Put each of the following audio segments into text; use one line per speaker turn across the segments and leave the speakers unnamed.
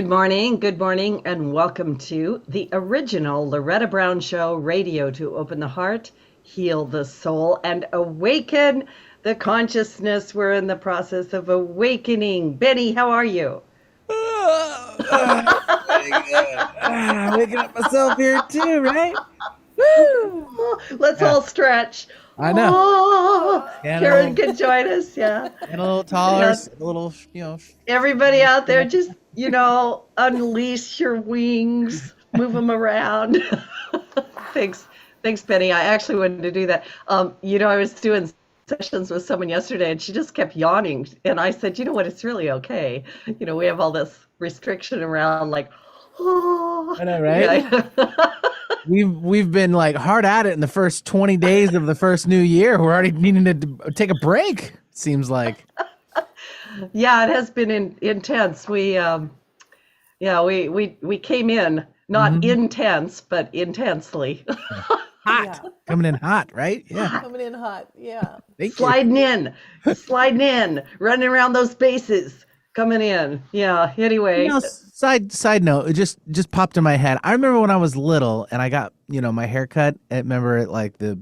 good morning, and welcome to the original Loretta Brown Show radio to open the heart, heal the soul, and awaken the consciousness. We're in the process of awakening. Benny, how are you?
Waking up myself here too, right? Woo!
Let's
Yeah,
all stretch.
I know.
Oh,
Getting a
Karen
little,
can join us. Yeah.
getting a little taller,
Yeah.
a little,
Everybody out there, just, unleash your wings, move them around. Thanks. Thanks, Benny. I actually wanted to do that. I was doing sessions with someone yesterday and she just kept yawning. And I said, you know what? It's really okay. We have all this restriction around like, oh,
I know, right?
yeah.
We've been like hard at it in the first 20 days of the first new year. We're already needing to take a break. It seems like.
Yeah, it has been intense. We came in not
Mhm.
intense, but intensely.
Hot,
Yeah,
coming in hot, right? Yeah.
coming in hot. Yeah.
Thank you.
Sliding in, running around those bases, coming in. Yeah. Anyway,
Side note, it just popped in my head. I remember when I was little and I got, my haircut. I remember at like the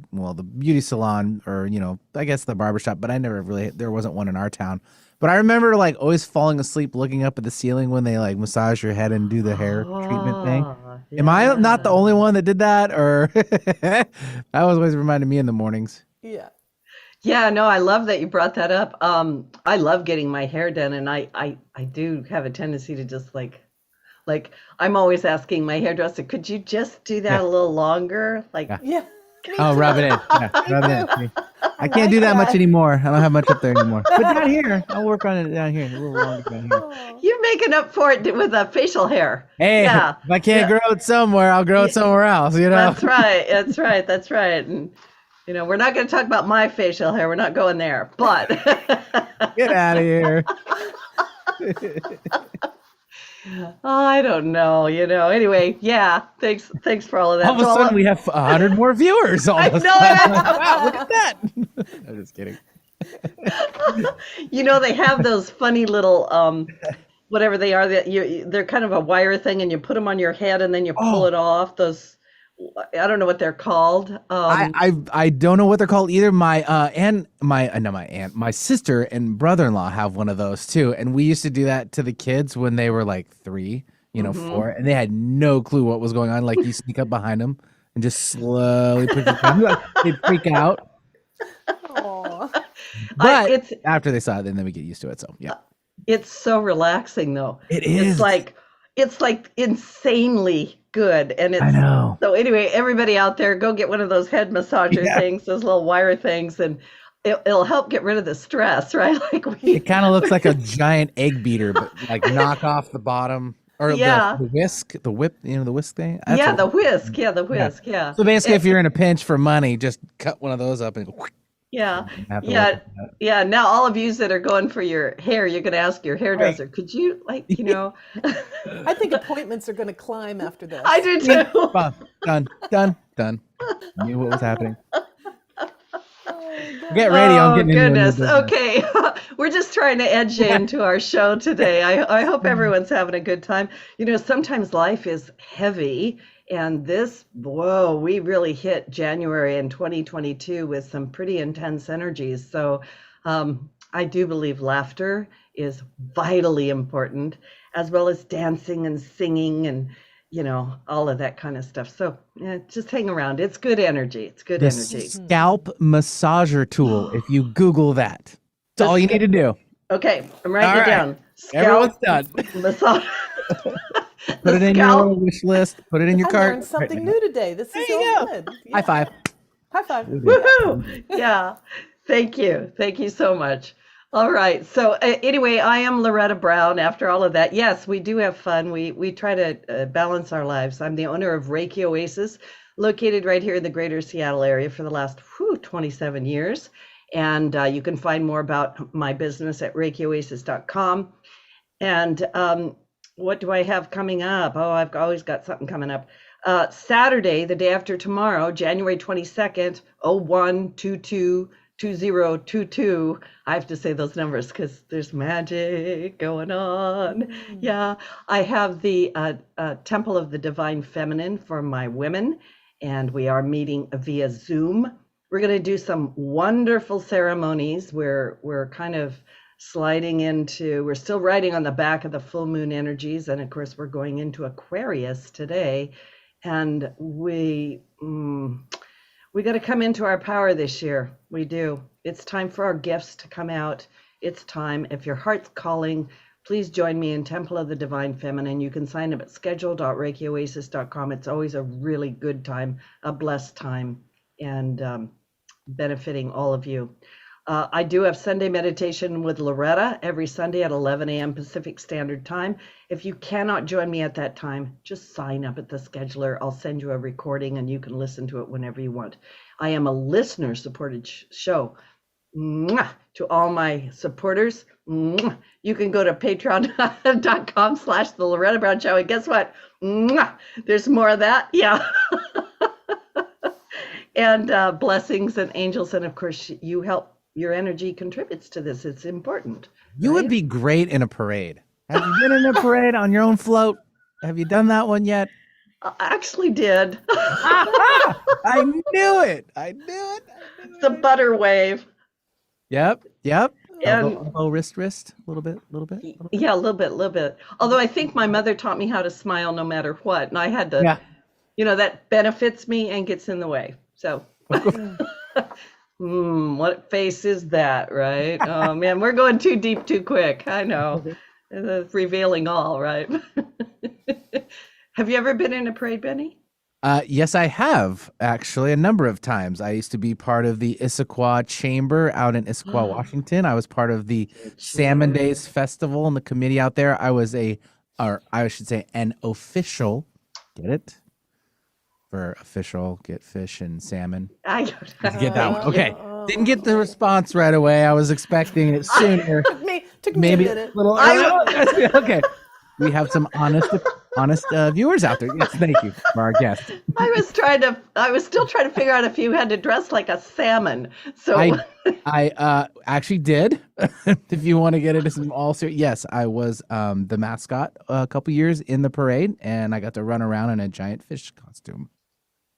beauty salon or, I guess the barbershop, but there wasn't one in our town. But I remember like always falling asleep looking up at the ceiling when they like massage your head and do the hair treatment thing. Am I not the only one that did that, or that was always reminded me in the mornings?
Yeah.
Yeah, no, I love that you brought that up. I love getting my hair done, and I do have a tendency to just like I'm always asking my hairdresser, could you just do that
Yeah.
a little longer? Like,
Yeah.
Yeah.
Oh, rub it in. Yeah, rub it in. I can't do that much anymore. I don't have much up there anymore. But down here, I'll work on it down here. A little longer down here.
Oh,
you're making up for it with facial hair.
Hey,
Yeah,
if I can't
yeah.
grow it somewhere, I'll grow it somewhere else,
That's right. That's right. That's right. And we're not going to talk about my facial hair. We're not going there. But
Get out of here.
I don't know. Anyway, yeah. Thanks for all of that.
All of a sudden, we have 100 more viewers.
I
Almost.
know.
Wow, look at that. I'm just kidding.
They have those funny little whatever they are they're kind of a wire thing, and you put them on your head and then you pull it off. Those, I don't know what they're called.
I don't know what they're called either. My my sister and brother-in-law have one of those too, and we used to do that to the kids when they were like 3, 4, and they had no clue what was going on. Like you sneak up behind them and just slowly push your thumb. They'd freak out.
aw.
But
it's
after they saw it, then we get used to it. So yeah,
it's so relaxing though.
it is.
It's like insanely good, and
I know.
so anyway, everybody out there, go get one of those head massager
Yeah.
things, those little wire things, and it'll help get rid of the stress, right? Like
It kind of looks like a giant egg beater, but like knock off the bottom or
Yeah.
the whisk, the whip, the whisk thing.
the whisk, yeah.
So basically, if you're in a pinch for money, just cut one of those up and
Yeah,
have to
yeah,
work with that.
yeah. Now, all of you that are going for your hair, you're going to ask your hairdresser, could you,
I think appointments are going to climb after this.
I do too.
Done. I knew what was happening. Get ready. I'm
Oh,
getting into a new
goodness.
business.
Okay. We're just trying to edge you into our show today. I hope everyone's having a good time. Sometimes life is heavy, and we really hit January in 2022 with some pretty intense energies. So I do believe laughter is vitally important, as well as dancing and singing and all of that kind of stuff. So just hang around. It's good energy. It's good
The
energy.
scalp massager tool. If you Google that, that's all you need to do.
Okay, I'm writing
All
it
right.
down.
Everyone's done.
Massage.
Put it in your wish list. Put it in your
I
cart.
learned something
Right.
new today. This is
There you
so
go.
good.
High five.
High five.
Woohoo! Yeah. Thank you. Thank you so much. All right. So anyway, I am Loretta Brown. After all of that, yes, we do have fun. We try to balance our lives. I'm the owner of Reiki Oasis, located right here in the greater Seattle area for the last 27 years. And you can find more about my business at ReikiOasis.com. And what do I have coming up? Oh, I've always got something coming up. Saturday, the day after tomorrow, January 22nd, 0122 2022. I have to say those numbers because there's magic going on. Yeah, I have the Temple of the Divine Feminine for my women, and we are meeting via Zoom. We're going to do some wonderful ceremonies where we're kind of sliding into, we're still riding on the back of the full moon energies, and of course we're going into Aquarius today, and we got to come into our power this year. We do. It's time for our gifts to come out. It's time. If your heart's calling, please join me in Temple of the Divine Feminine. You can sign up at schedule.reikioasis.com. It's always a really good time, a blessed time, and benefiting all of you. I do have Sunday meditation with Loretta every Sunday at 11 a.m. Pacific Standard Time. If you cannot join me at that time, just sign up at the scheduler. I'll send you a recording and you can listen to it whenever you want. I am a listener-supported show. Mwah! To all my supporters, mwah! You can go to patreon.com/The Loretta Brown Show. And guess what? Mwah! There's more of that. Yeah. And blessings and angels. And of course, you help. Your energy contributes to this. It's important.
You would be great in a parade. Have you been in a parade on your own float? Have you done that one yet?
I actually did.
I knew it.
The butter wave.
Yep.
And
Elbow, wrist, a little bit.
Yeah, a little bit. Although I think my mother taught me how to smile no matter what. And I had to, that benefits me and gets in the way. So what face is that, right? Oh man, we're going too deep too quick. I know. It's revealing all, right? Have you ever been in a parade, Benny?
Yes, I have, actually, a number of times. I used to be part of the Issaquah Chamber out in Issaquah, Washington. I was part of the Salmon Days Festival and the committee out there. I was an official, get it? For official, get fish and salmon.
I
get that one. Okay. Didn't get the response right away. I was expecting it sooner.
Took me
Maybe
a minute.
a little okay. We have some honest viewers out there. Yes, thank you for our guest.
I was still trying to figure out if you had to dress like a salmon. So
I actually did. If you want to get into some yes, I was the mascot a couple years in the parade, and I got to run around in a giant fish costume.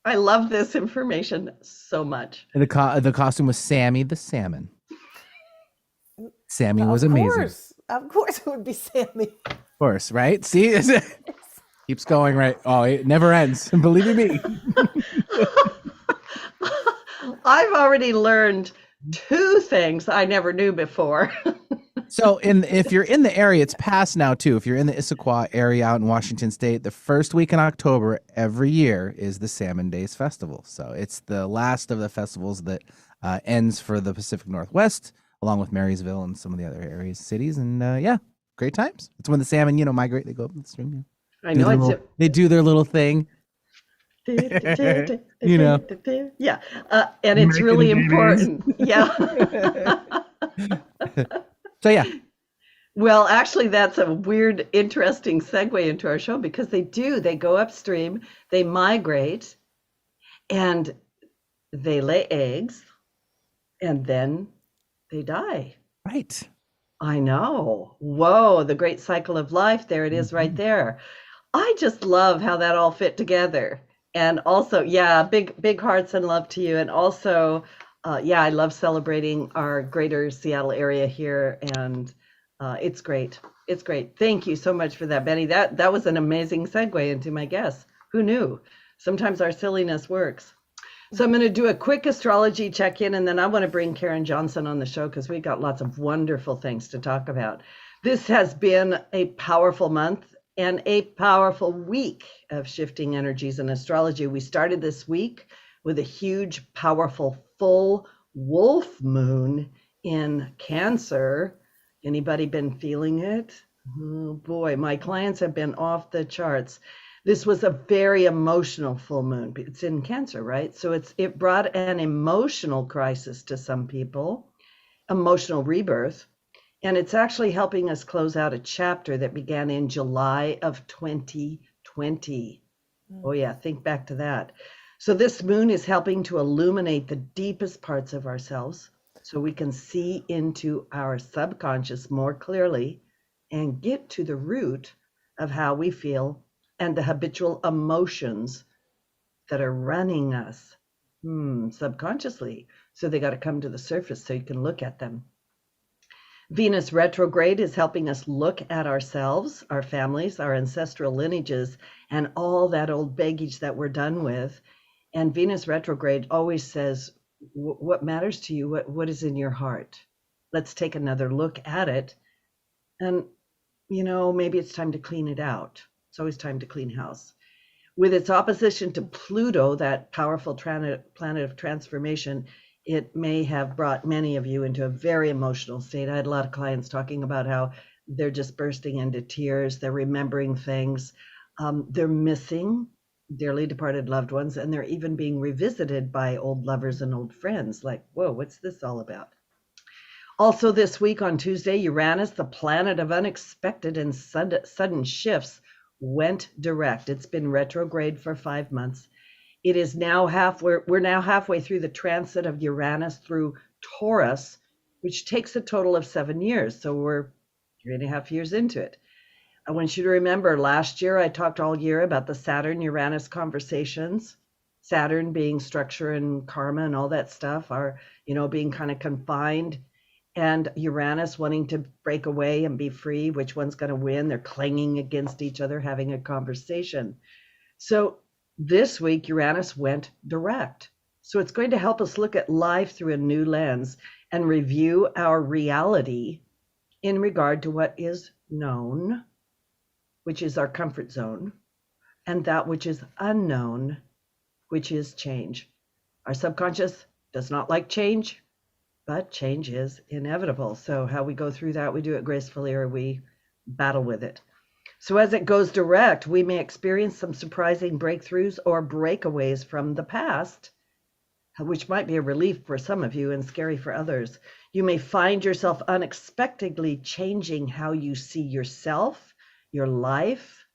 I love this information so much.
And the costume was Sammy the salmon. Sammy was amazing.
Of course it would be Sammy.
Of course, right? See, keeps going, right? Oh, it never ends. Believe you me.
I've already learned 2 things I never knew before.
So if you're in the area, it's past now too. If you're in the Issaquah area out in Washington State, the first week in October every year is the Salmon Days Festival. So it's the last of the festivals that ends for the Pacific Northwest, along with Marysville and some of the other areas, cities. And great times. It's when the salmon, migrate. They go up the stream.
I know
they do their little thing.
Yeah. And it's really important. Yeah.
So yeah.
Well, actually, that's a weird, interesting segue into our show because they go upstream, they migrate, and they lay eggs, and then they die.
Right.
I know. Whoa, the great cycle of life. There it is right there. I just love how that all fit together. And also, big hearts and love to you. And also, I love celebrating our greater Seattle area here. And it's great. It's great. Thank you so much for that, Benny. That was an amazing segue into my guess. Who knew? Sometimes our silliness works. So I'm going to do a quick astrology check-in, and then I want to bring Karen Johnson on the show because we got lots of wonderful things to talk about. This has been a powerful month and a powerful week of shifting energies in astrology. We started this week with a huge, powerful, full wolf moon in Cancer. Anybody been feeling it? Oh boy, my clients have been off the charts. This was a very emotional full moon. It's in Cancer, right? So it brought an emotional crisis to some people, emotional rebirth. And it's actually helping us close out a chapter that began in July of 2020. Oh yeah, think back to that. So this moon is helping to illuminate the deepest parts of ourselves, so we can see into our subconscious more clearly and get to the root of how we feel and the habitual emotions that are running us subconsciously. So they got to come to the surface so you can look at them. Venus retrograde is helping us look at ourselves, our families, our ancestral lineages, and all that old baggage that we're done with. And Venus retrograde always says, what matters to you? What is in your heart? Let's take another look at it. And, maybe it's time to clean it out. It's always time to clean house. With its opposition to Pluto, that powerful planet of transformation, it may have brought many of you into a very emotional state. I had a lot of clients talking about how they're just bursting into tears. They're remembering things. They're missing dearly departed loved ones, and they're even being revisited by old lovers and old friends. Like, whoa, what's this all about? Also this week on Tuesday, Uranus, the planet of unexpected and sudden shifts, went direct. It's been retrograde for 5 months. It is now we're now halfway through the transit of Uranus through Taurus, which takes a total of 7 years. So we're 3.5 years into it. I want you to remember last year I talked all year about the Saturn-Uranus conversations. Saturn being structure and karma and all that stuff, are, being kind of confined, and Uranus wanting to break away and be free. Which one's going to win? They're clanging against each other, having a conversation. So this week, Uranus went direct. So it's going to help us look at life through a new lens and review our reality in regard to what is known, which is our comfort zone, and that which is unknown, which is change. Our subconscious does not like change, but change is inevitable. So how we go through that, we do it gracefully or we battle with it. So as it goes direct, we may experience some surprising breakthroughs or breakaways from the past, which might be a relief for some of you and scary for others. You may find yourself unexpectedly changing how you see yourself, your life,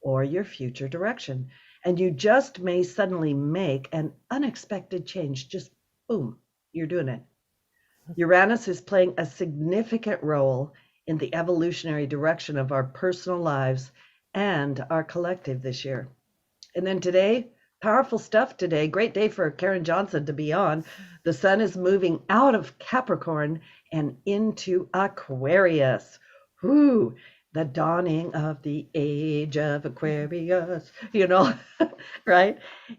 or your future direction. And you just may suddenly make an unexpected change. Just boom, you're doing it. Uranus is playing a significant role in the evolutionary direction of our personal lives and our collective this year. And then today, powerful stuff today. Great day for Karen Johnson to be on. The sun is moving out of Capricorn and into Aquarius. Whoo, the dawning of the age of Aquarius, right?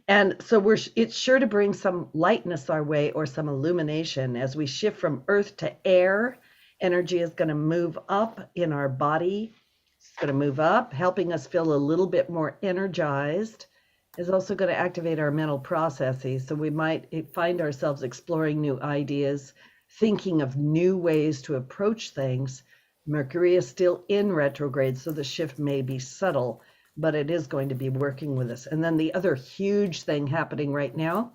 And so it's sure to bring some lightness our way, or some illumination as we shift from earth to air. Energy is going to move up in our body. It's going to move up, helping us feel a little bit more energized. Is also going to activate our mental processes. So we might find ourselves exploring new ideas, thinking of new ways to approach things. Mercury is still in retrograde, so the shift may be subtle, but it is going to be working with us. And then the other huge thing happening right now,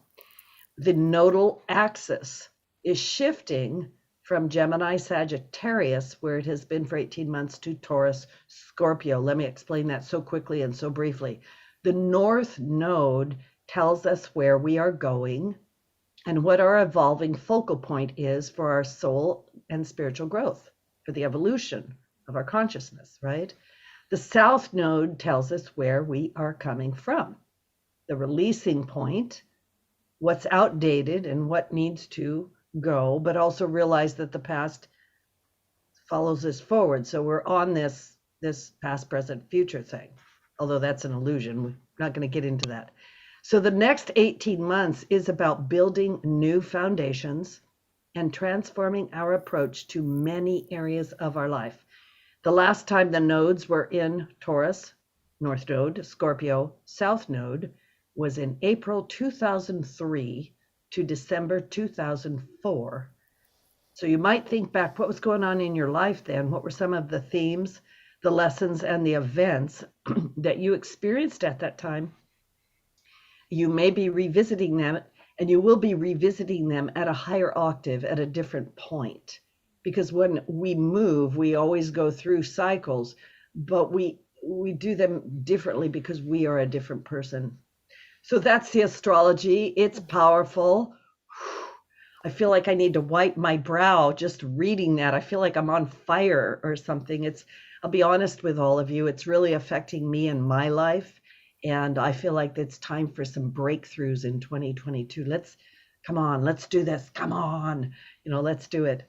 the nodal axis is shifting from Gemini Sagittarius, where it has been for 18 months, to Taurus Scorpio. Let me explain that so quickly and so briefly. The North Node tells us where we are going and what our evolving focal point is for our soul and spiritual growth, for the evolution of our consciousness, right? The South Node tells us where we are coming from, the releasing point, what's outdated and what needs to go, but also realize that the past follows us forward. So we're on this past, present, future thing, although that's an illusion. We're not going to get into that. So the next 18 months is about building new foundations and transforming our approach to many areas of our life. The last time the nodes were in Taurus, North Node, Scorpio, South Node, was in April 2003 to December 2004. So you might think back, what was going on in your life then? What were some of the themes, the lessons, and the events that you experienced at that time? You may be revisiting them, and you will be revisiting them at a higher octave, at a different point. Because when we move, we always go through cycles, but we do them differently because we are a different person. So that's the astrology. It's powerful. I feel like I need to wipe my brow just reading that. I feel like I'm on fire or something. I'll be honest with all of you, it's really affecting me in my life. And I feel like it's time for some breakthroughs in 2022. Come on, let's do this. Come on, let's do it.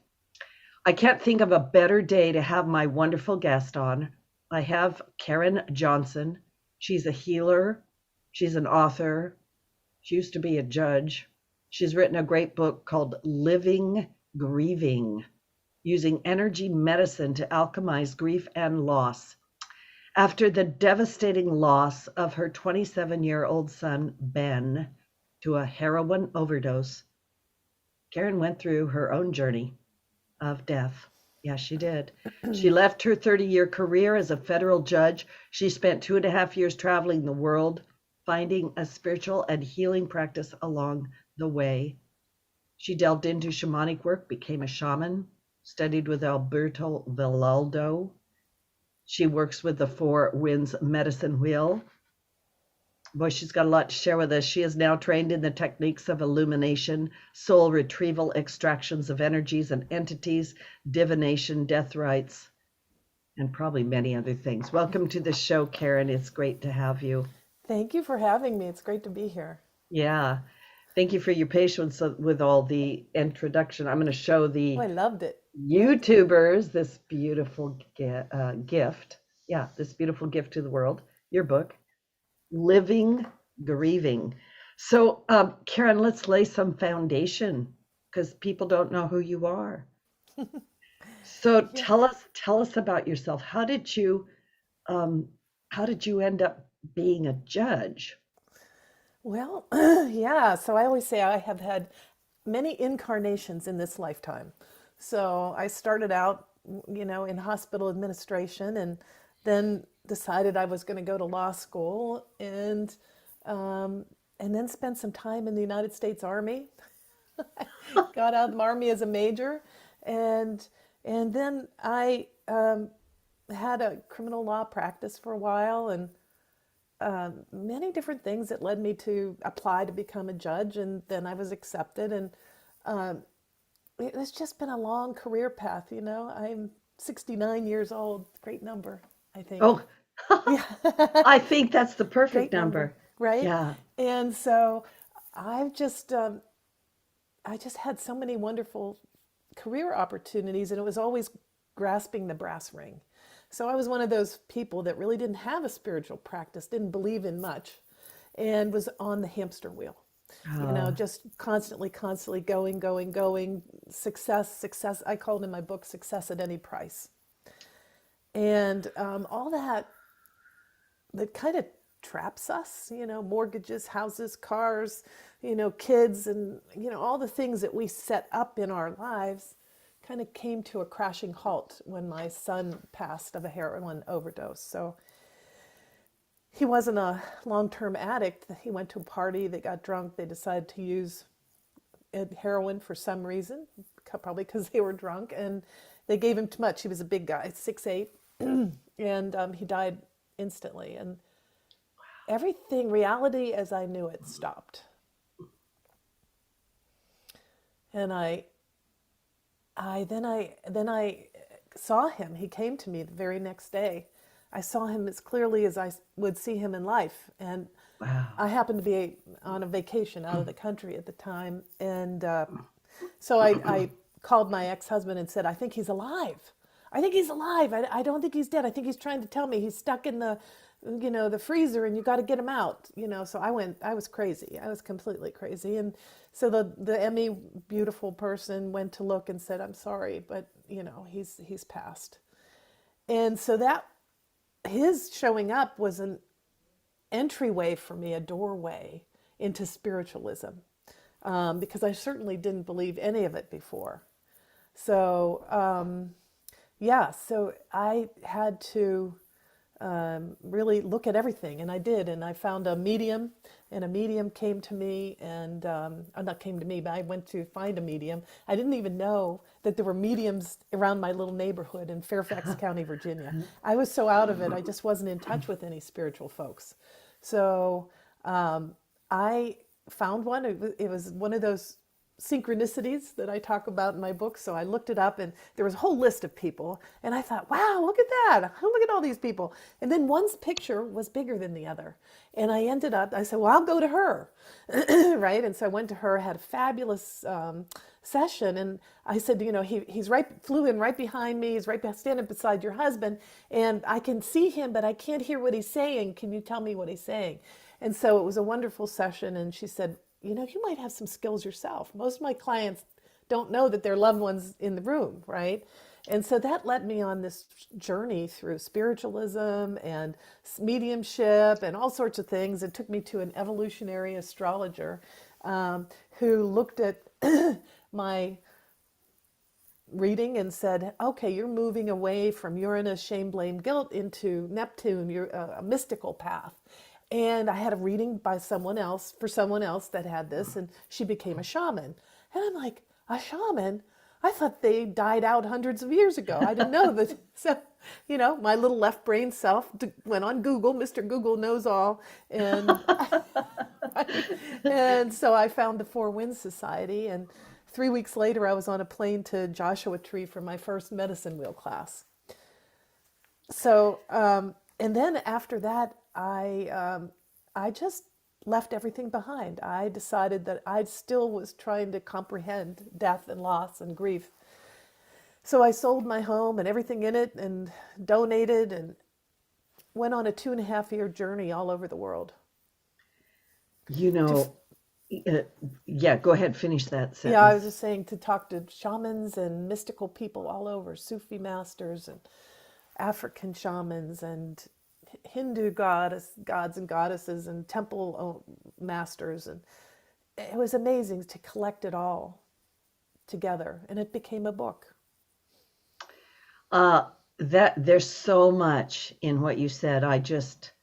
I can't think of a better day to have my wonderful guest on. I have Karen Johnson. She's a healer. She's an author. She used to be a judge. She's written a great book called Living Grieving, using energy medicine to alchemize grief and loss. After the devastating loss of her 27-year-old son, Ben, to a heroin overdose, Karen went through her own journey of death. Yes, she did. She left her 30-year career as a federal judge. She spent 2.5 years traveling the world, finding a spiritual and healing practice along the way. She delved into shamanic work, became a shaman, studied with Alberto Villaldo. She works with the Four Winds Medicine Wheel. Boy, she's got a lot to share with us. She is now trained in the techniques of illumination, soul retrieval, extractions of energies and entities, divination, death rites, and probably many other things. Welcome to the show, Karen. It's great to have you.
Thank you for having me. It's great to be here.
Yeah. Thank you for your patience with all the introduction. I'm going to show the
I loved it.
YouTubers this beautiful gift. Yeah, this beautiful gift to the world, your book, Living Grieving. So, Karen, let's lay some foundation because people don't know who you are. So tell us about yourself. How did you end up being a judge?
Well, yeah. So I always say I have had many incarnations in this lifetime. So I started out, in hospital administration, and then decided I was going to go to law school, and then spent some time in the United States Army. Got out of the Army as a major, and then I had a criminal law practice for a while, and many different things that led me to apply to become a judge, and then I was accepted, and it's just been a long career path. I'm 69 years old. Great number, I think.
Oh,
Yeah.
I think that's the perfect
Great number, right?
Yeah.
And so I've just I just had so many wonderful career opportunities, and it was always grasping the brass ring. So I was one of those people that really didn't have a spiritual practice, didn't believe in much, and was on the hamster wheel. Just constantly going, success. I called in my book Success at Any Price. And all that kind of traps us, mortgages, houses, cars, kids, and, all the things that we set up in our lives kind of came to a crashing halt when my son passed of a heroin overdose. So he wasn't a long-term addict. He went to a party, they got drunk, they decided to use heroin for some reason, probably because they were drunk, and they gave him too much. He was a big guy, 6'8", and he died instantly. And everything, reality as I knew it, stopped. And then I saw him. He came to me the very next day. I saw him as clearly as I would see him in life. And
Wow.
I happened to be on a vacation out of the country at the time. And so I called my ex-husband and said, I think he's alive. I think he's alive. I don't think he's dead. I think he's trying to tell me he's stuck in the freezer and you got to get him out. So I was crazy. I was completely crazy. And so the Emmy beautiful person went to look and said, I'm sorry, but he's passed. And so that his showing up was an entryway for me, a doorway into spiritualism, because I certainly didn't believe any of it before. So so I had to really look at everything, and I did, and I found a medium, and a medium came to me, and not came to me, but I went to find a medium. I didn't even know that there were mediums around my little neighborhood in Fairfax County, Virginia. I was so out of it, I just wasn't in touch with any spiritual folks. So I found one. It was one of those synchronicities that I talk about in my book. So I looked it up and there was a whole list of people. And I thought, wow, look at that. Look at all these people. And then one's picture was bigger than the other. And I said, well, I'll go to her. Right. And so I went to her, had a fabulous session. And I said, he's flew in right behind me. He's standing beside your husband. And I can see him, but I can't hear what he's saying. Can you tell me what he's saying? And so it was a wonderful session. And she said, you might have some skills yourself. Most of my clients don't know that their loved one's in the room, right? And so that led me on this journey through spiritualism and mediumship and all sorts of things. It took me to an evolutionary astrologer who looked at my reading and said, okay, you're moving away from Uranus, shame, blame, guilt into Neptune, you're a mystical path. And I had a reading by someone else that had this, and she became a shaman. And I'm like, a shaman? I thought they died out hundreds of years ago. I didn't know that. So, my little left brain self went on Google. Mr. Google knows all. And, and so I found the Four Winds Society. And 3 weeks later, I was on a plane to Joshua Tree for my first medicine wheel class. So, and then after that, I just left everything behind. I decided that I still was trying to comprehend death and loss and grief. So I sold my home and everything in it and donated and went on a 2.5-year journey all over the world.
Yeah, go ahead, finish that sentence.
Yeah, I was just saying, to talk to shamans and mystical people all over, Sufi masters and African shamans and Hindu gods and goddesses and temple masters. And it was amazing to collect it all together. And it became a book.
That there's so much in what you said. I just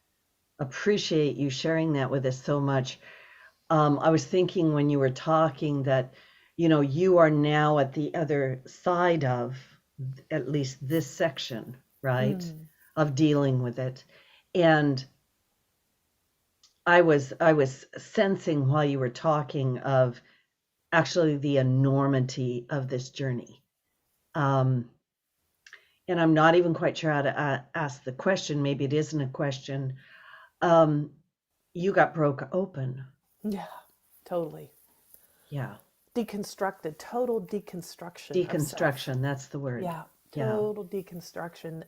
appreciate you sharing that with us so much. I was thinking when you were talking that, you are now at the other side of at least this section, right? Of dealing with it. And I was sensing while you were talking of actually the enormity of this journey. And I'm not even quite sure how to ask the question. Maybe it isn't a question. You got broke open.
Yeah, totally.
Yeah.
Deconstructed, total deconstruction.
Deconstruction, that's the word.
Yeah, total deconstruction.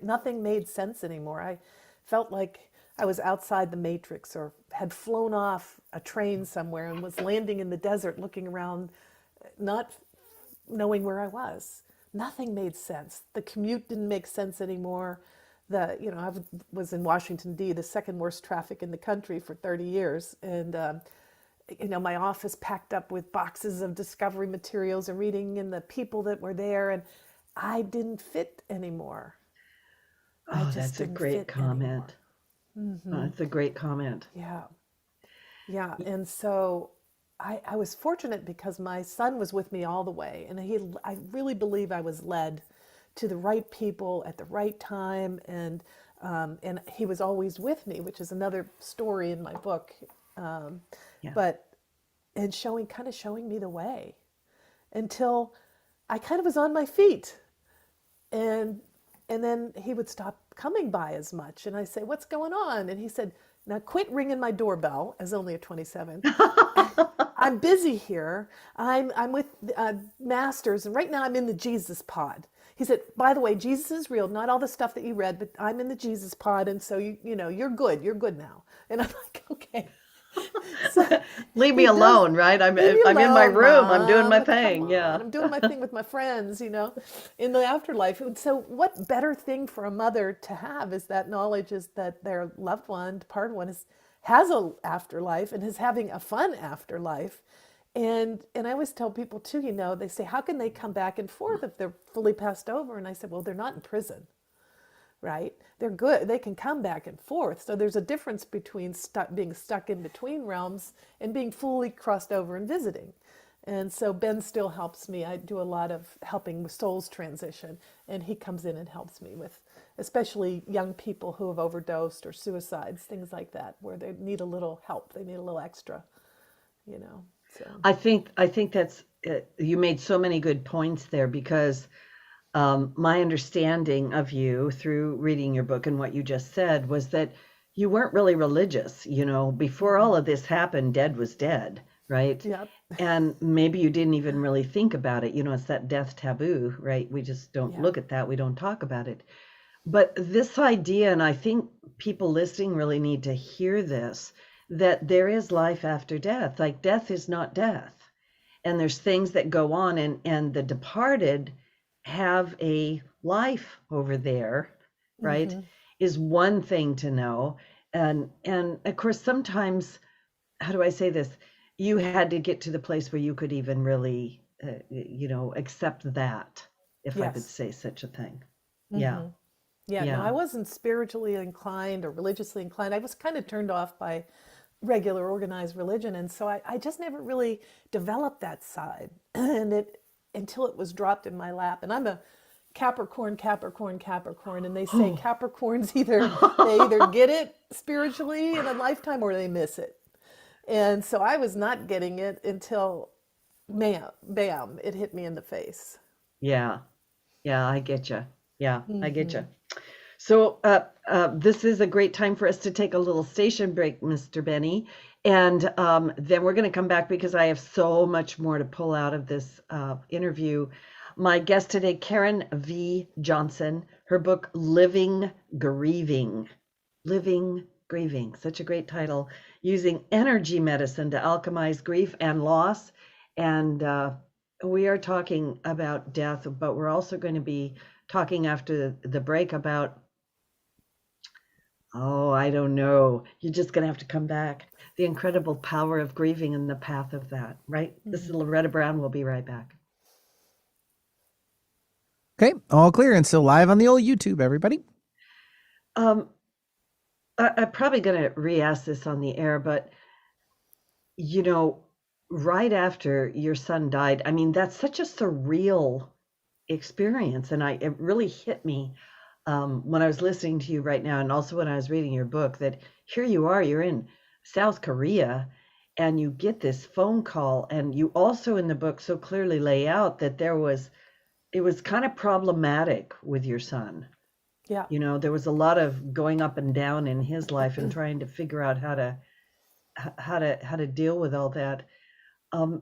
Nothing made sense anymore. I felt like I was outside the matrix or had flown off a train somewhere and was landing in the desert looking around, not knowing where I was. Nothing made sense. The commute didn't make sense anymore. I was in Washington, D.C., the second worst traffic in the country for 30 years. And, my office packed up with boxes of discovery materials and reading and the people that were there. And I didn't fit anymore.
Oh, that's a great comment. That's a great comment.
Yeah. Yeah. And so I was fortunate because my son was with me all the way. And I really believe I was led to the right people at the right time. And he was always with me, which is another story in my book. And showing me the way until I kind of was on my feet. And then he would stop coming by as much. And I say, what's going on? And he said, now quit ringing my doorbell, as only a 27. I'm busy here. I'm with masters. And right now I'm in the Jesus pod. He said, by the way, Jesus is real, not all the stuff that you read, but I'm in the Jesus pod. And so, you're good. You're good now. And I'm like, okay. So
leave me alone, right? I'm in my room. I'm doing my thing. Yeah.
I'm doing my thing with my friends, in the afterlife. And so what better thing for a mother to have is that knowledge is that their loved one, departed one, has a afterlife and is having a fun afterlife. And I always tell people too, they say, how can they come back and forth if they're fully passed over? And I said, well, they're not in prison. Right? They're good. They can come back and forth. So there's a difference between being stuck in between realms and being fully crossed over and visiting. And so Ben still helps me. I do a lot of helping with souls transition, and he comes in and helps me with, especially young people who have overdosed or suicides, things like that, where they need a little help. They need a little extra, So
I think that's you made so many good points there because my understanding of you through reading your book and what you just said was that you weren't really religious. You know, before all of this happened, dead was dead, right?
yep.
And maybe you didn't even really think about it. You know, it's that death taboo, right? We just don't
Yeah.
look at that. We don't talk about it. But this idea, and I think people listening really need to hear this, that there is life after death. Like death is not death. And there's things that go on, and the departed have a life over there, right?
Hmm.
Is one thing to know. And of course, sometimes, how do I say this? You had to get to the place where you could even really, accept that, if I could
Yes.
say such a thing. Yeah,
Hmm. Yeah, no,
yeah.
I wasn't spiritually inclined or religiously inclined. I was kind of turned off by regular organized religion. And so I just never really developed that side. And it until it was dropped in my lap. And I'm a Capricorn, Capricorn, Capricorn. And they say
Oh,
Capricorns they either get it spiritually in a lifetime or they miss it. And so I was not getting it until bam, it hit me in the face.
yeah, yeah, I get you. Yeah, I get you. So this is a great time for us to take a little station break, Mr. Benny. And then we're going to come back because I have so much more to pull out of this interview. My guest today, Karen V. Johnson, her book, Living Grieving. Living Grieving, such a great title, using energy medicine to alchemize grief and loss. And we are talking about death, but we're also going to be talking after the break about, oh, I don't know. You're just going to have to come back. The incredible power of grieving and the path of that, right? This is Loretta Brown. We'll be right back.
Okay, all clear and still live on the old YouTube, everybody.
Um, I'm probably going to re-ask this on the air, but you know, right after your son died, I mean, that's such a surreal experience, and it really hit me when I was listening to you right now, and also when I was reading your book, that here you are, you're in South Korea, and you get this phone call, and you also in the book so clearly lay out that it was kind of problematic with your son.
Yeah.
You know, there was a lot of going up and down in his life and trying to figure out how to deal with all that. Um,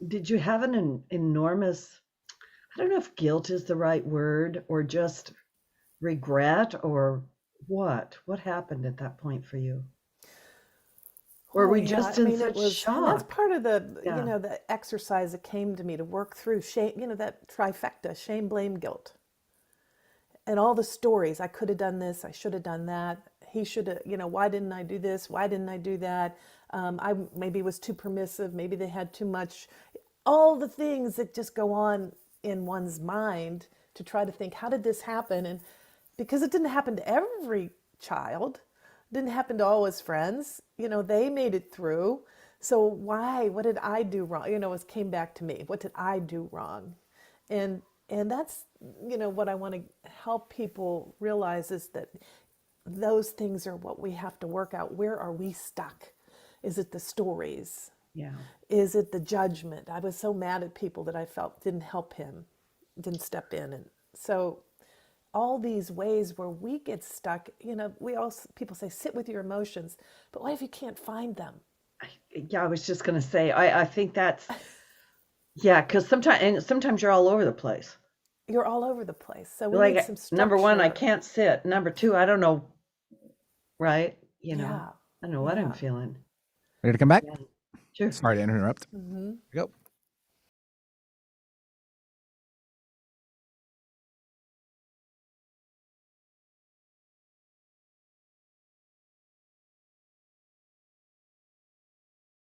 did you have an enormous, I don't know if guilt is the right word, or just regret, or what? What happened at that point for you? Or were
Oh
we
yeah,
just
I
in
mean it
such
was, and that's
shock?
part of the
Yeah.
the exercise that came to me to work through shame, that trifecta: shame, blame, guilt, and all the stories. I could have done this, I should have done that. He should have, why didn't I do this? Why didn't I do that? I maybe was too permissive. Maybe they had too much. All the things that just go on in one's mind to try to think, how did this happen? And because it didn't happen to every child, didn't happen to all his friends. They made it through. So why? What did I do wrong? It came back to me. What did I do wrong? And that's what I want to help people realize is that those things are what we have to work out. Where are we stuck? Is it the stories?
Yeah.
Is it the judgment? I was so mad at people that I felt didn't help him, didn't step in. And so all these ways where we get stuck, we also, people say, sit with your emotions, but what if you can't find them?
Yeah, I was just going to say, I think that's, yeah, because sometimes you're all over the place.
You're all over the place. So we need
Like,
some
number one, I
structure.
can't sit. Number two, I don't know, right?
Yeah.
I don't know what I'm
Yeah.
feeling.
Ready to come back?
Yeah, sure.
Sorry to interrupt. Here we go.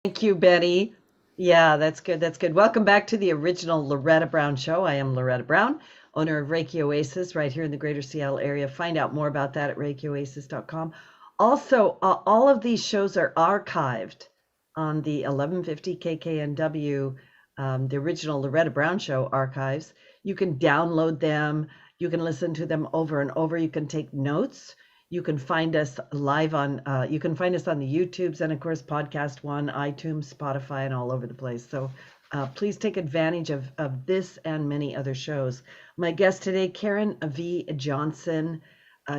Thank you, Betty. Yeah, that's good. That's good. Welcome back to the original Loretta Brown Show. I am Loretta Brown, owner of Reiki Oasis right here in the greater Seattle area. Find out more about that at ReikiOasis.com. Also, all of these shows are archived on the 1150 KKNW, the original Loretta Brown Show archives. You can download them. You can listen to them over and over. You can take notes. You can find us live on, you can find us on the YouTubes and, of course, Podcast One, iTunes, Spotify, and all over the place. So please take advantage of this and many other shows. My guest today, Karen V. Johnson,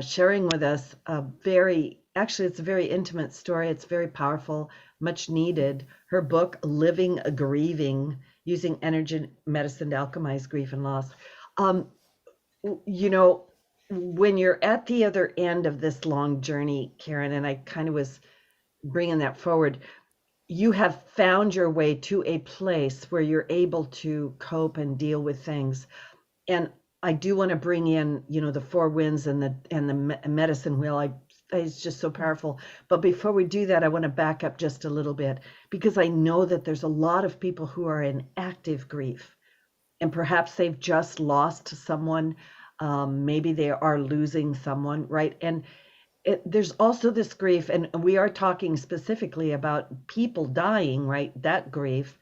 sharing with us it's a very intimate story. It's very powerful, much needed. Her book, Living Grieving, Using Energy Medicine to Alchemize Grief and Loss. You know, when you're at the other end of this long journey, Karen, and I kind of was bringing that forward, you have found your way to a place where you're able to cope and deal with things. And I do want to bring in, the four winds and the medicine wheel. It's just so powerful. But before we do that, I want to back up just a little bit, because I know that there's a lot of people who are in active grief, and perhaps they've just lost someone. Maybe they are losing someone, right? And there's also this grief, and we are talking specifically about people dying, right? That grief.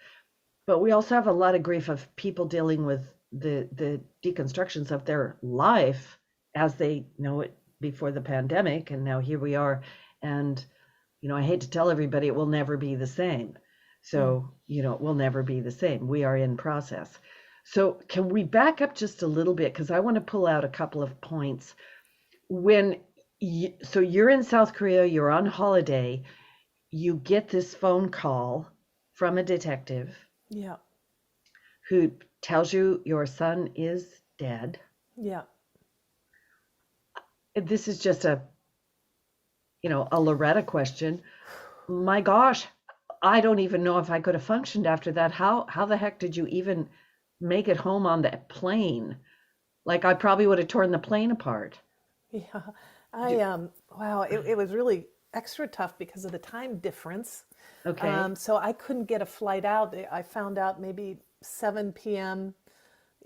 But we also have a lot of grief of people dealing with the deconstructions of their life as they know it before the pandemic. And now here we are. And, I hate to tell everybody it will never be the same. So, it will never be the same. We are in process. So can we back up just a little bit? Because I want to pull out a couple of points. So you're in South Korea, you're on holiday, you get this phone call from a detective.
Yeah.
Who tells you your son is dead.
Yeah.
This is just a Loretta question. My gosh, I don't even know if I could have functioned after that. How the heck did you even make it home on the plane? Like, I probably would have torn the plane apart.
Yeah. Wow, it was really extra tough because of the time difference.
Okay.
So I couldn't get a flight out. I found out maybe 7 p.m.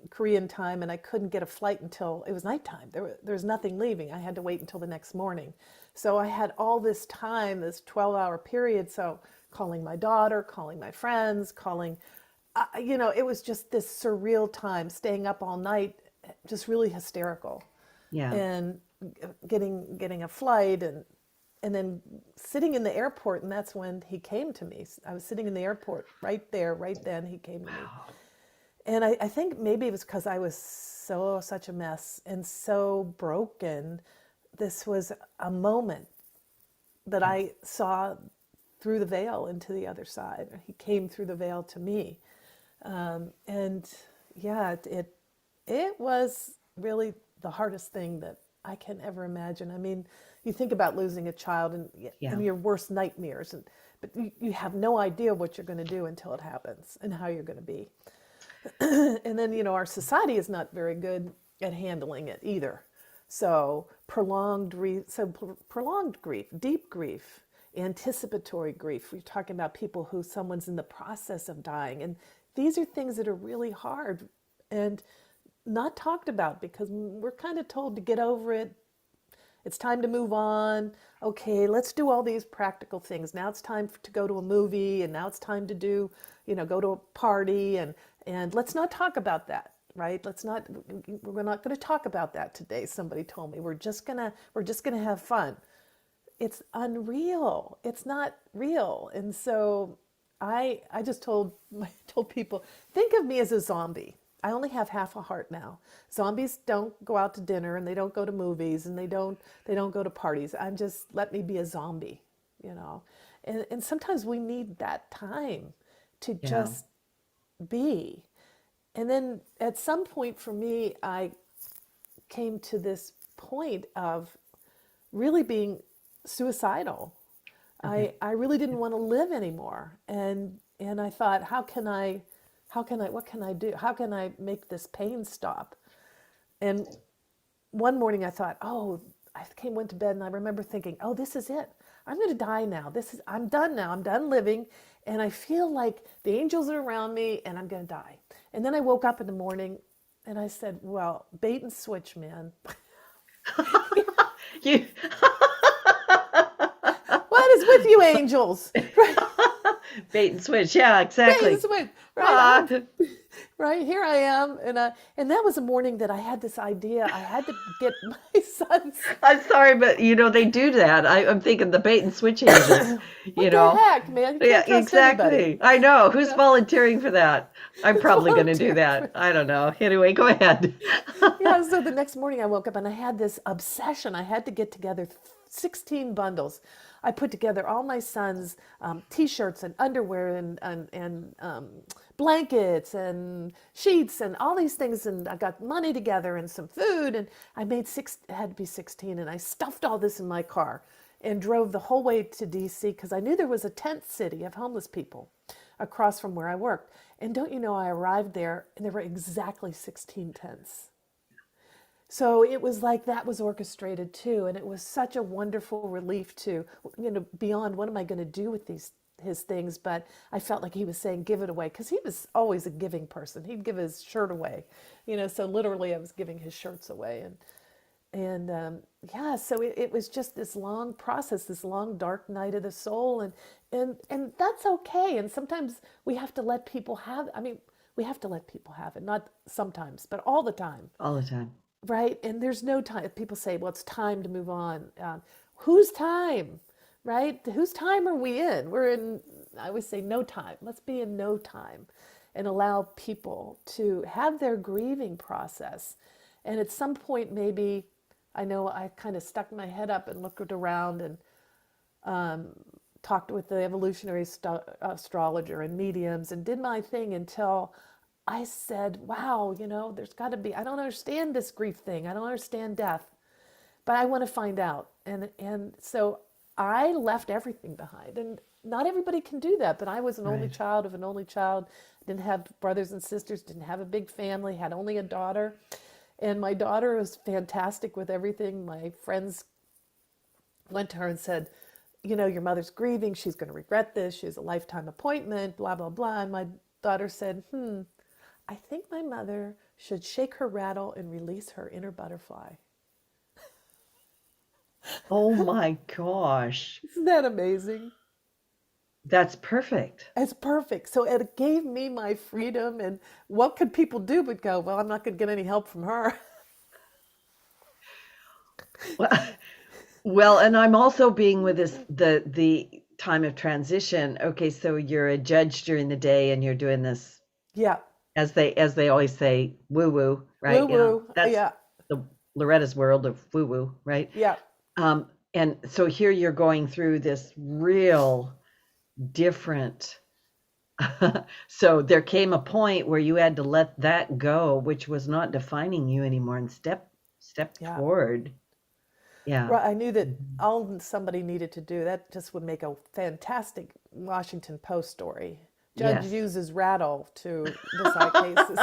Korean time, and I couldn't get a flight until it was nighttime. There was nothing leaving. I had to wait until the next morning. So I had all this time, this 12-hour period. So calling my daughter, calling my friends, it was just this surreal time, staying up all night, just really hysterical.
Yeah.
And getting a flight and then sitting in the airport, and that's when he came to me. I was sitting in the airport right then he came to me. And I think maybe it was because I was such a mess and so broken. This was a moment that I saw through the veil into the other side. He came through the veil to me. And yeah, it was really the hardest thing that I can ever imagine. I mean, you think about losing a child and your worst nightmares, but you have no idea what you're going to do until it happens and how you're going to be. And then, our society is not very good at handling it either. So prolonged grief, deep grief, anticipatory grief. We're talking about people who someone's in the process of dying. And these are things that are really hard and not talked about because we're kind of told to get over it. It's time to move on. Okay, let's do all these practical things. Now it's time to go to a movie, and now it's time to do, go to a party, and let's not talk about that, right? We're not going to talk about that today. Somebody told me we're just gonna have fun. It's unreal. It's not real. And so I just told people, think of me as a zombie. I only have half a heart now. Zombies don't go out to dinner, and they don't go to movies, and they don't go to parties. Let me be a zombie, And sometimes we need that time to just be. And then at some point for me, I came to this point of really being suicidal. Okay. I really didn't want to live anymore. And I thought, what can I do? How can I make this pain stop? And one morning I thought, went to bed, and I remember thinking, this is it. I'm going to die now. I'm done now. I'm done living. And I feel like the angels are around me and I'm going to die. And then I woke up in the morning and I said, well, bait and switch, man.
You
What is with you angels?
Bait and switch. Yeah,
Hey,
exactly.
this way, right?
Ah,
Right here I am, and that was a morning that I had this idea. I had to get my sons.
I'm sorry, but they do that. I'm thinking the bait and switch agents, you
What the
know.
heck, man? You
Yeah,
can't trust anybody.
exactly. I know.
You
Who's
know,
volunteering for that? I'm
who's
probably going to do
volunteering for?
that. I don't know. Anyway, go ahead.
Yeah. So the next morning I woke up and I had this obsession. I had to get together 16 bundles. I put together all my sons' t-shirts and underwear and blankets and sheets and all these things, and I got money together and some food, and I made six. It had to be 16, and I stuffed all this in my car and drove the whole way to DC because I knew there was a tent city of homeless people across from where I worked. And don't you know, I arrived there and there were exactly 16 tents. So it was like that was orchestrated too, and it was such a wonderful relief to, beyond what am I going to do with these his things, but I felt like he was saying give it away because he was always a giving person. He'd give his shirt away, so literally I was giving his shirts away, and yeah, so it was just this long process, this long dark night of the soul, and that's okay. And sometimes we have to let people have. I mean, we have to let people have it, not sometimes, but all the time.
All the time.
Right? And there's no time. People say, well, it's time to move on. Whose time? Right? Whose time are we in? We're in, I always say, no time. Let's be in no time and allow people to have their grieving process. And at some point, maybe, I know I kind of stuck my head up and looked around and talked with the evolutionary astrologer and mediums and did my thing until I said, wow, there's got to be, I don't understand this grief thing. I don't understand death, but I want to find out. And so I left everything behind. And not everybody can do that, but I was an only
Right.
child of an only child, didn't have brothers and sisters, didn't have a big family, had only a daughter. And my daughter was fantastic with everything. My friends went to her and said, your mother's grieving. She's going to regret this. She has a lifetime appointment, blah, blah, blah. And my daughter said, I think my mother should shake her rattle and release her inner butterfly.
Oh my gosh.
Isn't that amazing?
That's perfect.
It's perfect. So it gave me my freedom. And what could people do but go, well, I'm not going to get any help from her.
Well, well, and I'm also being with this the time of transition. Okay, so you're a judge during the day and you're doing this
Yeah.
as they always say, woo woo,
Woo
right?
woo.
That's
Yeah.
the Loretta's world of woo woo, right?
Yeah.
And so here you're going through this real different. So there came a point where you had to let that go, which was not defining you anymore, and step
Yeah.
toward. Yeah.
Right. I knew that all somebody needed to do that just would make a fantastic Washington Post story. Judge
Yes.
uses rattle to decide cases,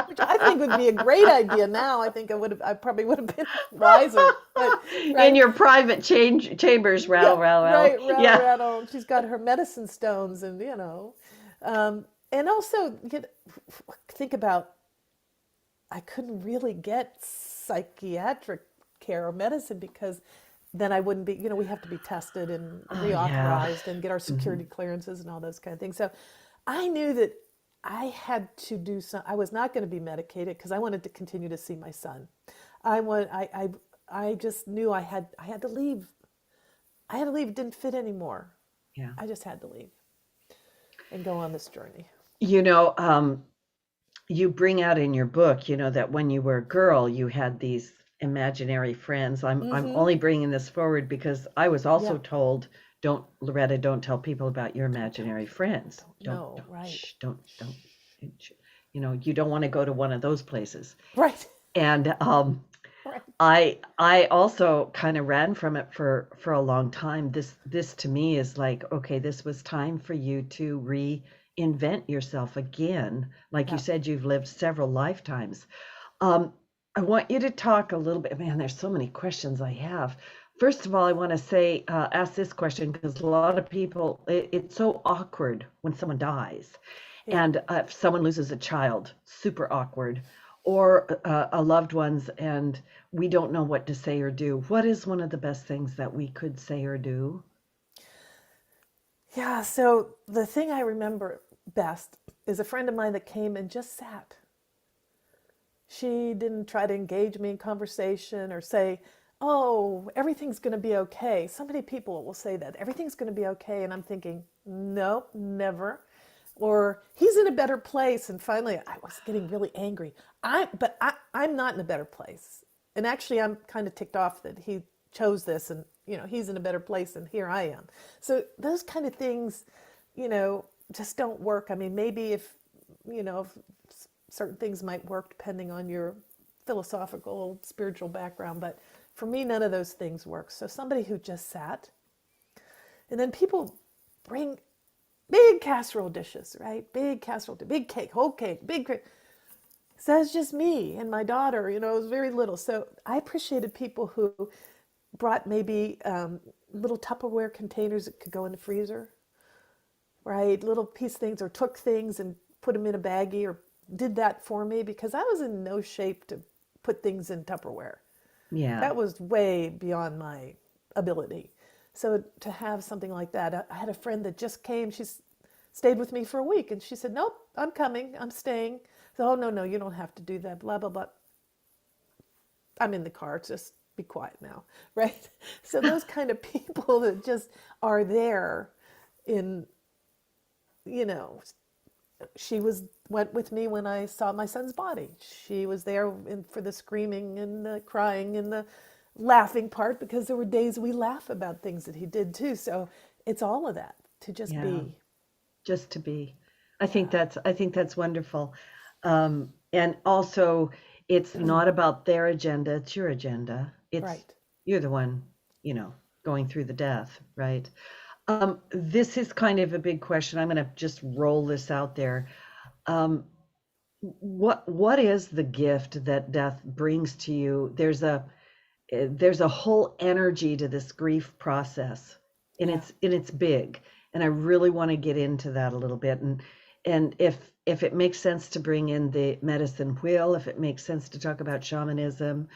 which I think would be a great idea now. I think I probably would have been wiser. But
In
right,
your private chambers, rattle,
yeah,
rattle, rattle.
right, rattle,
Yeah.
rattle. She's got her medicine stones, and and also think about I couldn't really get psychiatric care or medicine because then I wouldn't be, we have to be tested and
Oh, yeah.
reauthorized and get our security clearances and all those kind of things. So I knew that I had to do some, I was not going to be medicated because I wanted to continue to see my son. I just knew I had to leave. I had to leave. It didn't fit anymore.
Yeah.
I just had to leave and go on this journey.
You know, you bring out in your book, that when you were a girl, you had these imaginary friends. I'm only bringing this forward because I was also
Yeah.
told, Loretta, don't tell people about your imaginary friends.
No,
Don't,
right.
shh, don't, shh. You don't want to go to one of those places.
Right.
And
Right.
I also kind of ran from it for a long time. This to me is like, okay, this was time for you to reinvent yourself again. Like you
Yeah.
said, you've lived several lifetimes. I want you to talk a little bit. Man, there's so many questions I have. First of all, I want to say, ask this question because a lot of people, it's so awkward when someone dies.
Yeah.
And if someone loses a child, super awkward, or a loved ones, and we don't know what to say or do. What is one of the best things that we could say or do?
Yeah, so the thing I remember best is a friend of mine that came and just sat. She didn't try to engage me in conversation or say, "Oh, everything's going to be okay." So many people will say that everything's going to be okay, and I'm thinking, "Nope, never." Or he's in a better place, and finally, I was getting really angry. I'm not in a better place, and actually, I'm kind of ticked off that he chose this, and he's in a better place, and here I am. So those kind of things, just don't work. I mean, maybe if certain things might work depending on your philosophical, spiritual background, but for me, none of those things work. So somebody who just sat, and then people bring big casserole dishes, right? Big casserole, big cake, whole cake, big cake. So that's just me and my daughter, it was very little. So I appreciated people who brought maybe little Tupperware containers that could go in the freezer, right? Little piece things, or took things and put them in a baggie, or did that for me, because I was in no shape to put things in Tupperware.
Yeah.
That was way beyond my ability. So to have something like that, I had a friend that just came. She stayed with me for a week, and she said, "Nope, I'm coming. I'm staying." So, "Oh, no, no, you don't have to do that." Blah blah blah. I'm in the car. Just be quiet now, right? So those kind of people that just are there in, you know, she went with me when I saw my son's body. She was there for the screaming and the crying and the laughing part, because there were days we laugh about things that he did too. So it's all of that to just
Yeah.
be.
Just to be.
Yeah,
I think that's wonderful. And also, it's not about their agenda, it's your agenda. It's
right.
you're the one, you know, going through the death, right? This is kind of a big question. I'm going to just roll this out there. Um, what is the gift that death brings to you? There's a whole energy to this grief process, and
Yeah.
it's big, and I really want to get into that a little bit, and if it makes sense to bring in the medicine wheel, if it makes sense to talk about shamanism,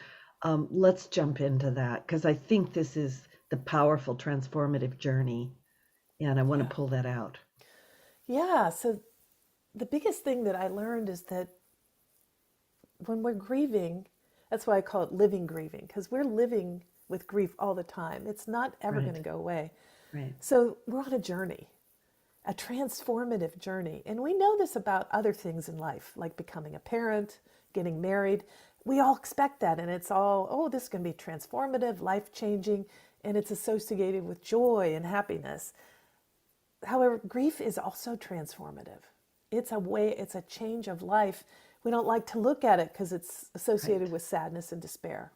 let's jump into that, because I think this is the powerful transformative journey, and I want
Yeah.
to pull that out.
Yeah. So the biggest thing that I learned is that when we're grieving, that's why I call it living grieving, because we're living with grief all the time. It's not ever going
Right,
to go away.
right,
So we're on a journey, a transformative journey. And we know this about other things in life, like becoming a parent, getting married. We all expect that. And it's all, oh, this is going to be transformative, life changing, and it's associated with joy and happiness. However, grief is also transformative. It's a change of life. We don't like to look at it because it's associated
right.
with sadness and despair.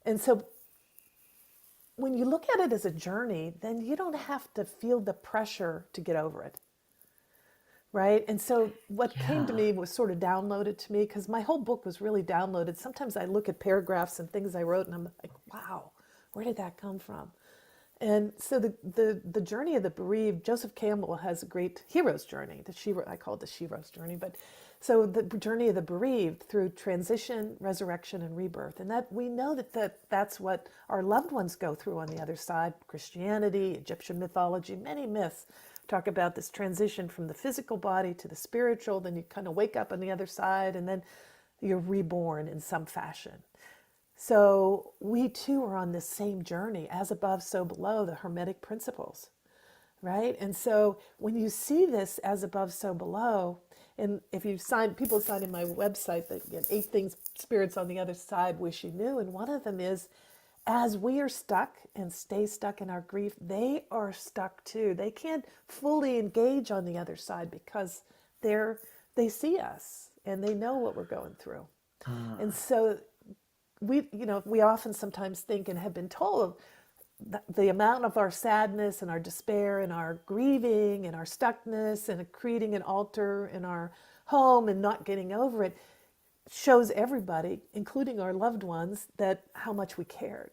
And so when you look at it as a journey, then you don't have to feel the pressure to get over it. Right. And so what came to
Yeah,
me was sort of downloaded to me, because my whole book was really downloaded. Sometimes I look at paragraphs and things I wrote and I'm like, wow, where did that come from? And so the journey of the bereaved, Joseph Campbell has a great hero's journey. I call it the hero's journey, but so the journey of the bereaved through transition, resurrection, and rebirth, and that we know that's what our loved ones go through on the other side. Christianity, Egyptian mythology, many myths talk about this transition from the physical body to the spiritual. Then you kind of wake up on the other side, and then you're reborn in some fashion. So we too are on this same journey, as above, so below, the Hermetic principles, right? And so when you see this as above, so below, and if you sign, people sign in my website that get 8 things spirits on the other side wish you knew, and one of them is, as we are stuck and stay stuck in our grief, they are stuck too. They can't fully engage on the other side because they see us and they know what we're going through. And
uh,
so we often sometimes think and have been told the amount of our sadness and our despair and our grieving and our stuckness and creating an altar in our home and not getting over it shows everybody, including our loved ones, that how much we cared.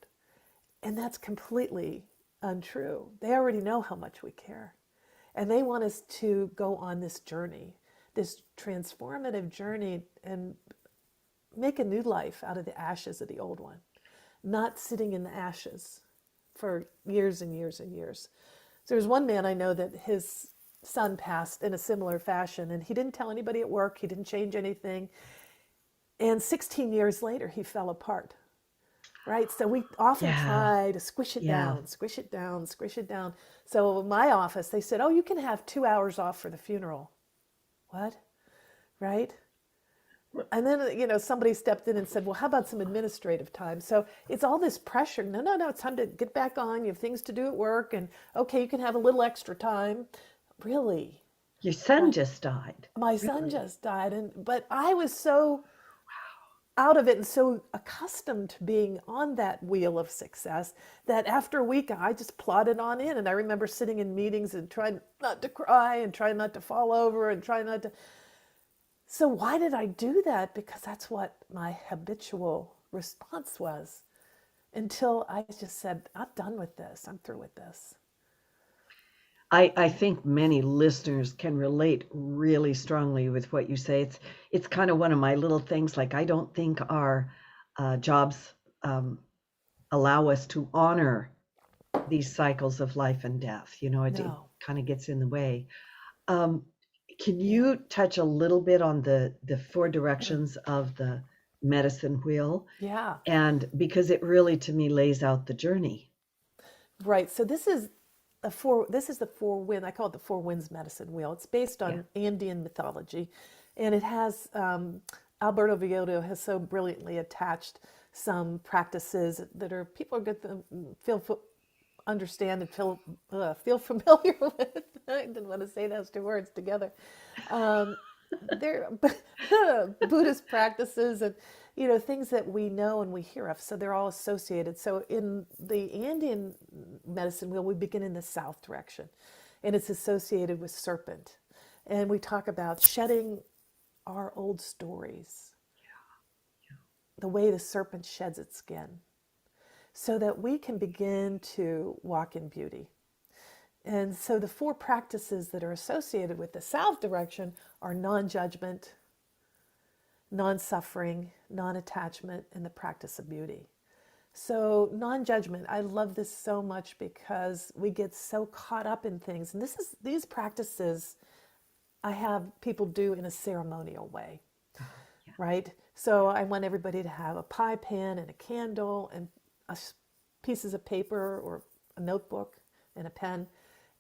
And that's completely untrue. They already know how much we care. And they want us to go on this journey, this transformative journey, and make a new life out of the ashes of the old one, not sitting in the ashes for years and years and years. So there's one man I know that his son passed in a similar fashion, and he didn't tell anybody at work. He didn't change anything. And 16 years later, he fell apart. Right? So we often
Yeah.
try to squish it
Yeah.
down, squish it down, squish it down. So in my office, they said, "Oh, you can have 2 hours off for the funeral." What? Right? And then, somebody stepped in and said, "Well, how about some administrative time?" So it's all this pressure. No, no, no, it's time to get back on. You have things to do at work. And okay, you can have a little extra time. Really?
Your son
My,
just died.
my son
Really?
just died. But I was so out of it and so accustomed to being on that wheel of success that after a week I just plodded on in. And I remember sitting in meetings and trying not to cry and trying not to fall over and trying not to. So why did I do that? Because that's what my habitual response was until I just said, "I'm done with this. I'm through with this."
I think many listeners can relate really strongly with what you say. It's kind of one of my little things. Like I don't think our jobs um, allow us to honor these cycles of life and death. It
No.
kind of gets in the way. Um, can
Yeah.
you touch a little bit on the four directions of the medicine wheel?
Yeah.
And because it really, to me, lays out the journey.
Right. So this is the four wind. I call it the four winds medicine wheel. It's based
Yeah.
on Andean mythology, and it has Alberto Villoldo has so brilliantly attached some practices that are people are good to understand and feel familiar with. I didn't want to say those two words together. Um, they're Buddhist practices and things that we know and we hear of. So they're all associated. So in the Andean medicine wheel, we begin in the south direction, and it's associated with serpent. And we talk about shedding our old stories, the way the serpent sheds its skin, so that we can begin to walk in beauty. And so the four practices that are associated with the south direction are non-judgment, non-suffering, non-attachment, and the practice of beauty. So non-judgment, I love this so much because we get so caught up in things. And these practices I have people do in a ceremonial way,
Yeah.
right? So I want everybody to have a pie pan and a candle and pieces of paper or a notebook and a pen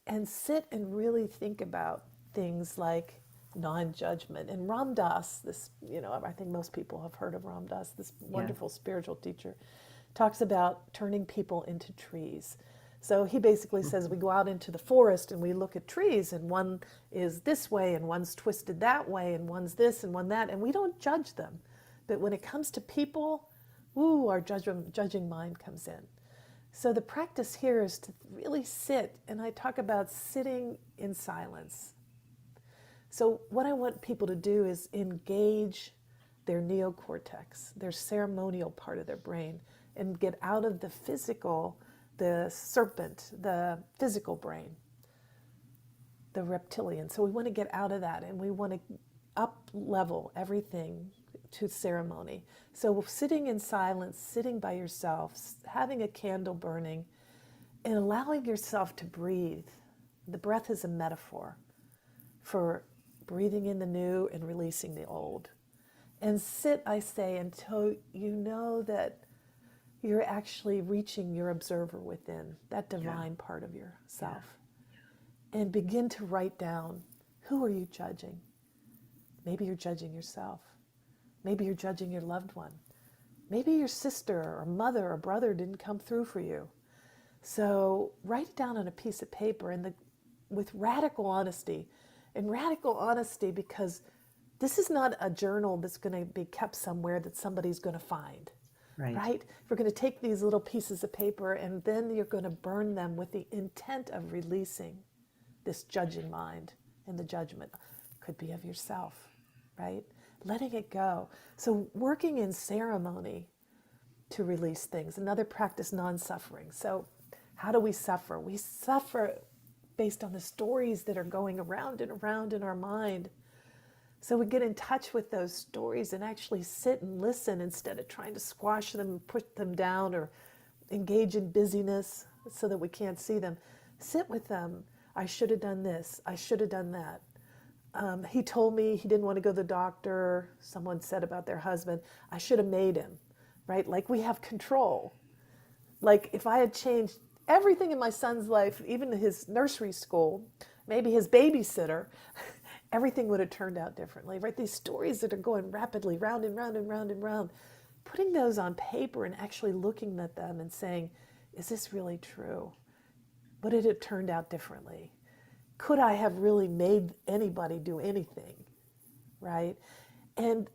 and sit and really think about things like non-judgment. And Ram Dass, I think most people have heard of Ram Dass, this
Yeah.
wonderful spiritual teacher, talks about turning people into trees. So he basically says we go out into the forest and we look at trees, and one is this way and one's twisted that way and one's this and one that, and we don't judge them. But when it comes to people, our judging mind comes in. So the practice here is to really sit, and I talk about sitting in silence. So what I want people to do is engage their neocortex, their ceremonial part of their brain, and get out of the physical, the serpent, the physical brain, the reptilian. So we want to get out of that, and we want to up level everything to ceremony. So sitting in silence, sitting by yourself, having a candle burning, and allowing yourself to breathe. The breath is a metaphor for breathing in the new and releasing the old. And sit, I say, until you know that you're actually reaching your observer within, that divine part of yourself. And begin to write down, who are you judging? Maybe you're judging yourself. Maybe you're judging your loved one. Maybe your sister or mother or brother didn't come through for you. So write it down on a piece of paper with radical honesty. And radical honesty because this is not a journal that's going to be kept somewhere that somebody's going to find.
Right.
We're going to take these little pieces of paper and then you're going to burn them with the intent of releasing this judging mind and the judgment. Could be of yourself, right? Letting it go. So working in ceremony to release things. Another practice, non-suffering. So how do we suffer? We suffer based on the stories that are going around and around in our mind. So we get in touch with those stories and actually sit and listen instead of trying to squash them and push them down or engage in busyness so that we can't see them. sit with them. I should have done this. I should have done that. He told me he didn't want to go to the doctor. Someone said about their husband, I should have made him, right? Like we have control. Like if I had changed everything in my son's life, even his nursery school, maybe his babysitter, everything would have turned out differently, right? These stories that are going rapidly round and round and round and round, putting those on paper and actually looking at them and saying, is this really true? Would it have turned out differently? Could I have really made anybody do anything, right? And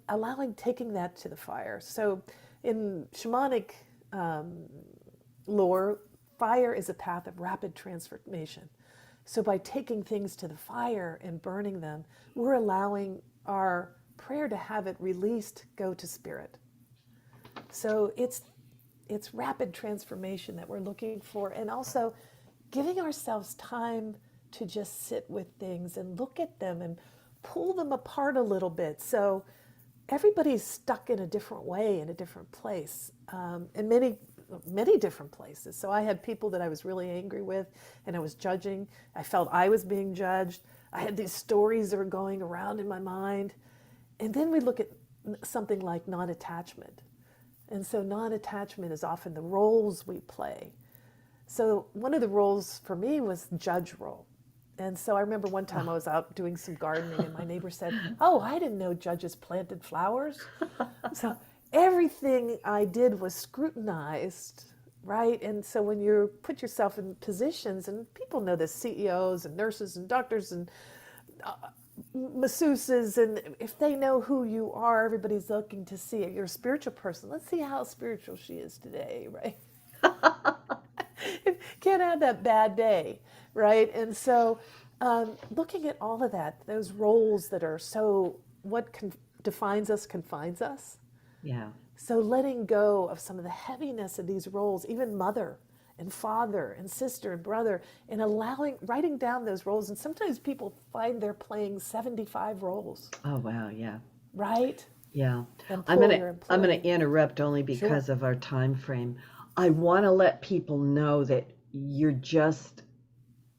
taking that to the fire. So in shamanic lore, fire is a path of rapid transformation. So by taking things to the fire and burning them, we're allowing our prayer to have it released, go to spirit. So it's rapid transformation that we're looking for, and also giving ourselves time to just sit with things and look at them and pull them apart a little bit. So everybody's stuck in a different way, in a different place, in many different places. So I had people that I was really angry with and I was judging. I felt I was being judged. I had these stories that were going around in my mind. And then we look at something like non-attachment. And so non-attachment is often the roles we play. So one of the roles for me was judge role. And so I remember one time I was out doing some gardening and my neighbor said, oh, I didn't know judges planted flowers. So everything I did was scrutinized, right? And so when you put yourself in positions, and people know this, CEOs and nurses and doctors and masseuses, and if they know who you are, everybody's looking to see it. You're a spiritual person. Let's see how spiritual she is today, right? Can't have that bad day, right? And so looking at all of that, those roles that are so, defines us confines us.
Yeah.
So letting go of some of the heaviness of these roles, even mother and father and sister and brother, and writing down those roles. And sometimes people find they're playing 75 roles,
Oh, wow. Yeah.
right?
Yeah.
Employer,
I'm gonna
employee.
interrupt only
Sure.
because of our time frame. I want to let people know that you're just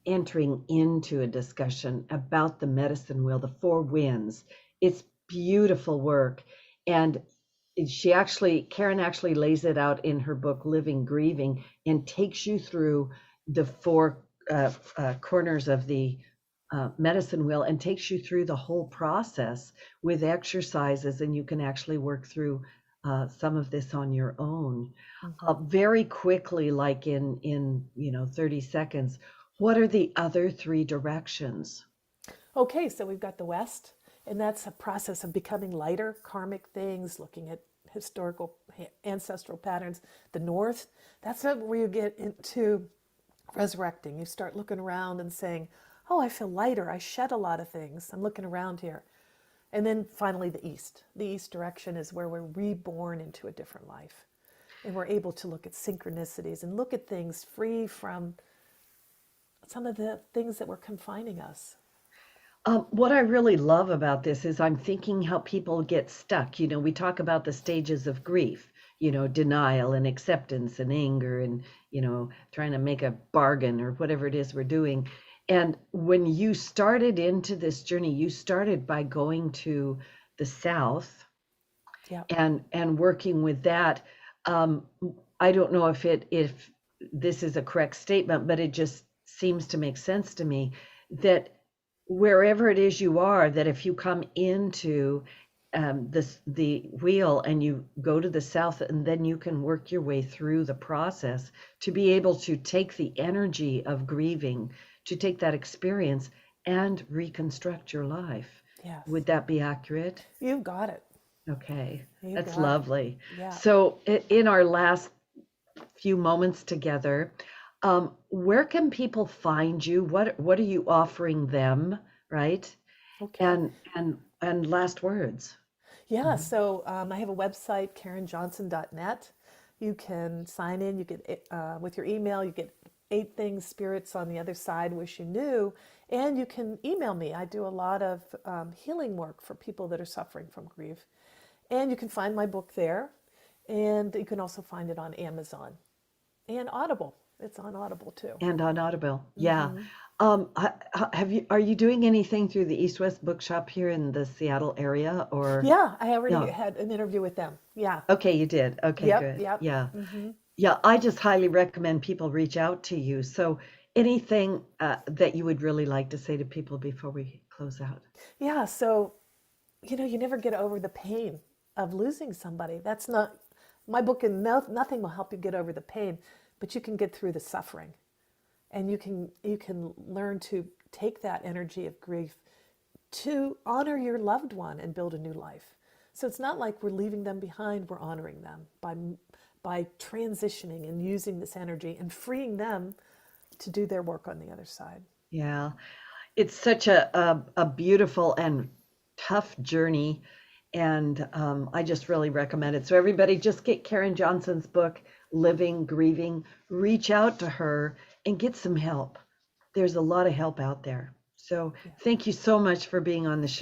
entering into a discussion about the medicine wheel, the four winds. It's beautiful work. And Karen actually lays it out in her book, Living Grieving, and takes you through the four corners of the medicine wheel and takes you through the whole process with exercises. And you can actually work through some of this on your own. Very quickly, like in 30 seconds, what are the other three directions?
Okay, so we've got the West, and that's a process of becoming lighter, karmic things, looking at historical ancestral patterns. The North, that's where you get into resurrecting. You start looking around and saying, oh, I feel lighter. I shed a lot of things. I'm looking around here. And then finally, the East. The East direction is where we're reborn into a different life. And we're able to look at synchronicities and look at things free from some of the things that were confining us.
What I really love about this is I'm thinking how people get stuck. We talk about the stages of grief, denial and acceptance and anger and, trying to make a bargain or whatever it is we're doing. And when you started into this journey, you started by going to the South
Yeah.
and working with that. I don't know if this is a correct statement, but it just seems to make sense to me that wherever it is you are, that if you come into the wheel and you go to the South, and then you can work your way through the process to be able to take the energy of grieving, to take that experience and reconstruct your life.
Yes.
Would that be accurate?
You've got it.
Okay,
You
that's
got it.
lovely.
Yeah.
So in our last few moments together, where can people find you? What are you offering them, right?
Okay.
And last words.
Yeah, so I have a website, karenjohnson.net. You can sign in. You get with your email. You get 8 things spirits on the other side wish you knew, and you can email me. I do a lot of healing work for people that are suffering from grief, and you can find my book there, and you can also find it on Amazon and Audible. It's on Audible too.
And on Audible. Yeah. Are you doing anything through the East West Bookshop here in the Seattle area or?
Yeah, I already
No.
had an interview with them. Yeah.
Okay, you did. Okay,
Yep.
good.
Yep.
Yeah. Yeah, I just highly recommend people reach out to you. So anything that you would really like to say to people before we close out?
Yeah. So, you never get over the pain of losing somebody. That's not my book, and nothing will help you get over the pain, but you can get through the suffering, and you can learn to take that energy of grief to honor your loved one and build a new life. So it's not like we're leaving them behind, we're honoring them by transitioning and using this energy and freeing them to do their work on the other side.
Yeah, it's such a beautiful and tough journey. And I just really recommend it. So everybody just get Karen Johnson's book, Living, Grieving, reach out to her and get some help. There's a lot of help out there. So thank you so much for being on the show.